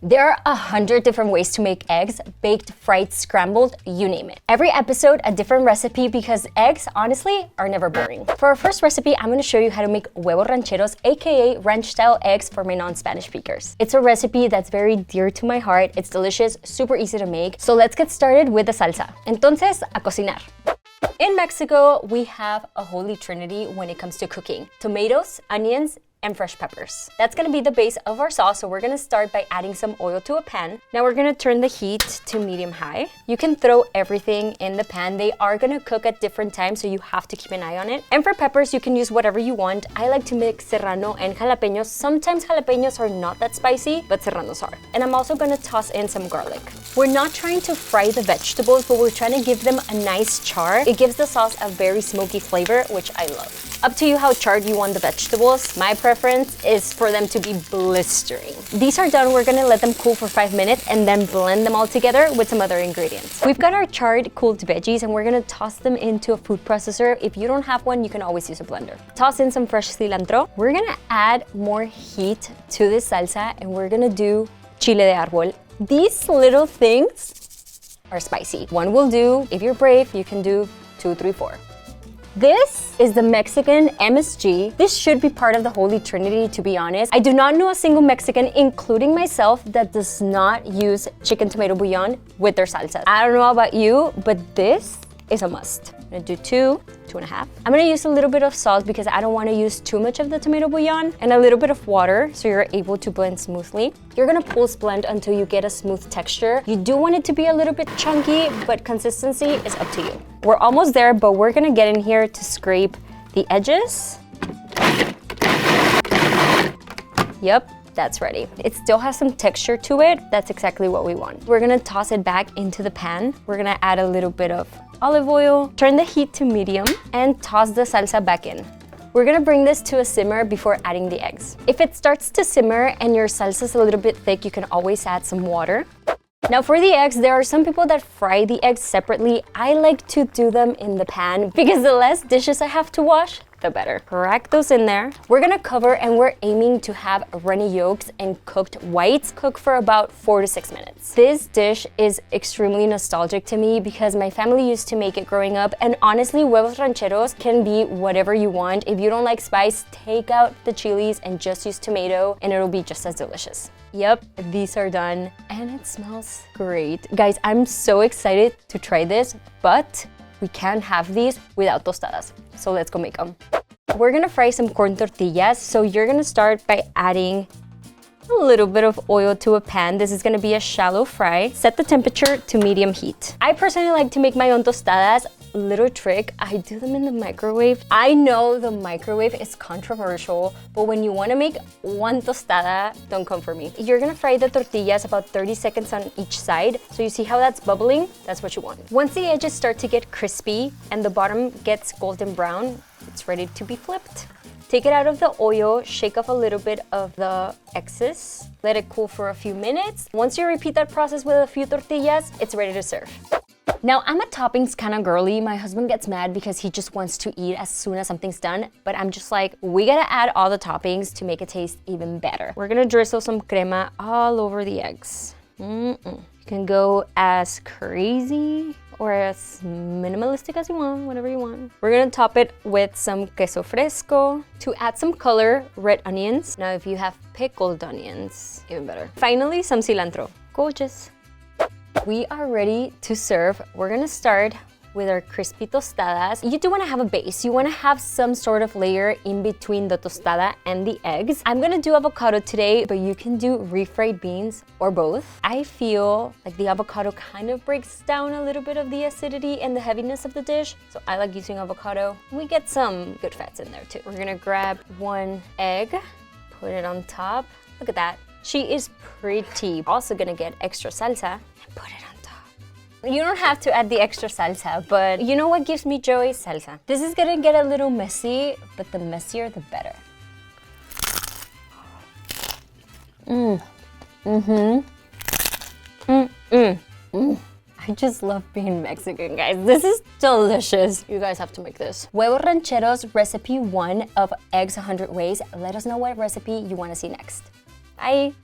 There are 100 different ways to make eggs, baked, fried, scrambled, you name it. Every episode, a different recipe because eggs, honestly, are never boring. For our first recipe, I'm gonna show you how to make Huevos Rancheros, aka ranch-style eggs for my non-Spanish speakers. It's a recipe that's very dear to my heart. It's delicious, super easy to make. So let's get started with the salsa. Entonces, a cocinar. In Mexico, we have a holy trinity when it comes to cooking: tomatoes, onions, and fresh peppers. That's gonna be the base of our sauce, so we're gonna start by adding some oil to a pan. Now we're gonna turn the heat to medium-high. You can throw everything in the pan. They are gonna cook at different times, so you have to keep an eye on it. And for peppers, you can use whatever you want. I like to mix serrano and jalapenos. Sometimes jalapenos are not that spicy, but serranos are. And I'm also gonna toss in some garlic. We're not trying to fry the vegetables, but we're trying to give them a nice char. It gives the sauce a very smoky flavor, which I love. Up to you how charred you want the vegetables. My preference is for them to be blistering. These are done. We're gonna let them cool for 5 minutes and then blend them all together with some other ingredients. We've got our charred, cooled veggies and we're gonna toss them into a food processor. If you don't have one, you can always use a blender. Toss in some fresh cilantro. We're gonna add more heat to this salsa and we're gonna do chile de árbol. These little things are spicy. One will do. If you're brave, you can do 2, 3, 4. This is the Mexican MSG. This should be part of the Holy Trinity, to be honest. I do not know a single Mexican, including myself, that does not use chicken tomato bouillon with their salsas. I don't know about you, but this is a must. I'm gonna do 2, 2.5. I'm gonna use a little bit of salt because I don't wanna use too much of the tomato bouillon, and a little bit of water so you're able to blend smoothly. You're gonna pulse blend until you get a smooth texture. You do want it to be a little bit chunky, but consistency is up to you. We're almost there, but we're gonna get in here to scrape the edges. Yep. That's ready. It still has some texture to it. That's exactly what we want. We're gonna toss it back into the pan. We're gonna add a little bit of olive oil, turn the heat to medium, and toss the salsa back in. We're gonna bring this to a simmer before adding the eggs. If it starts to simmer and your salsa is a little bit thick, you can always add some water. Now for the eggs, there are some people that fry the eggs separately. I like to do them in the pan because the less dishes I have to wash, the better. Crack those in there. We're gonna cover and we're aiming to have runny yolks and cooked whites cook for about 4 to 6 minutes. This dish is extremely nostalgic to me because my family used to make it growing up, and honestly, Huevos Rancheros can be whatever you want. If you don't like spice, take out the chilies and just use tomato and it'll be just as delicious. Yep, these are done and it smells great. Guys, I'm so excited to try this, but we can't have these without tostadas. So let's go make them. We're gonna fry some corn tortillas. So you're gonna start by adding a little bit of oil to a pan. This is gonna be a shallow fry. Set the temperature to medium heat. I personally like to make my own tostadas. Little trick, I do them in the microwave. I know the microwave is controversial, but when you wanna make one tostada, don't come for me. You're gonna fry the tortillas about 30 seconds on each side. So you see how that's bubbling? That's what you want. Once the edges start to get crispy and the bottom gets golden brown, it's ready to be flipped. Take it out of the oil, shake off a little bit of the excess, let it cool for a few minutes. Once you repeat that process with a few tortillas, it's ready to serve. Now, I'm a toppings kind of girly. My husband gets mad because he just wants to eat as soon as something's done, but I'm just like, we gotta add all the toppings to make it taste even better. We're gonna drizzle some crema all over the eggs. You can go as crazy or as minimalistic as you want, whatever you want. We're gonna top it with some queso fresco. To add some color, red onions. Now, if you have pickled onions, even better. Finally, some cilantro. Gorgeous. We are ready to serve. We're gonna start with our crispy tostadas. You do wanna have a base. You wanna have some sort of layer in between the tostada and the eggs. I'm gonna do avocado today, but you can do refried beans or both. I feel like the avocado kind of breaks down a little bit of the acidity and the heaviness of the dish, so I like using avocado. We get some good fats in there too. We're gonna grab 1 egg, put it on top. Look at that. She is pretty. Also gonna get extra salsa and put it on top. You don't have to add the extra salsa, but you know what gives me joy? Salsa. This is gonna get a little messy, but the messier, the better. I just love being Mexican, guys. This is delicious. You guys have to make this. Huevos Rancheros recipe 1 of eggs 100 ways. Let us know what recipe you wanna see next. Bye.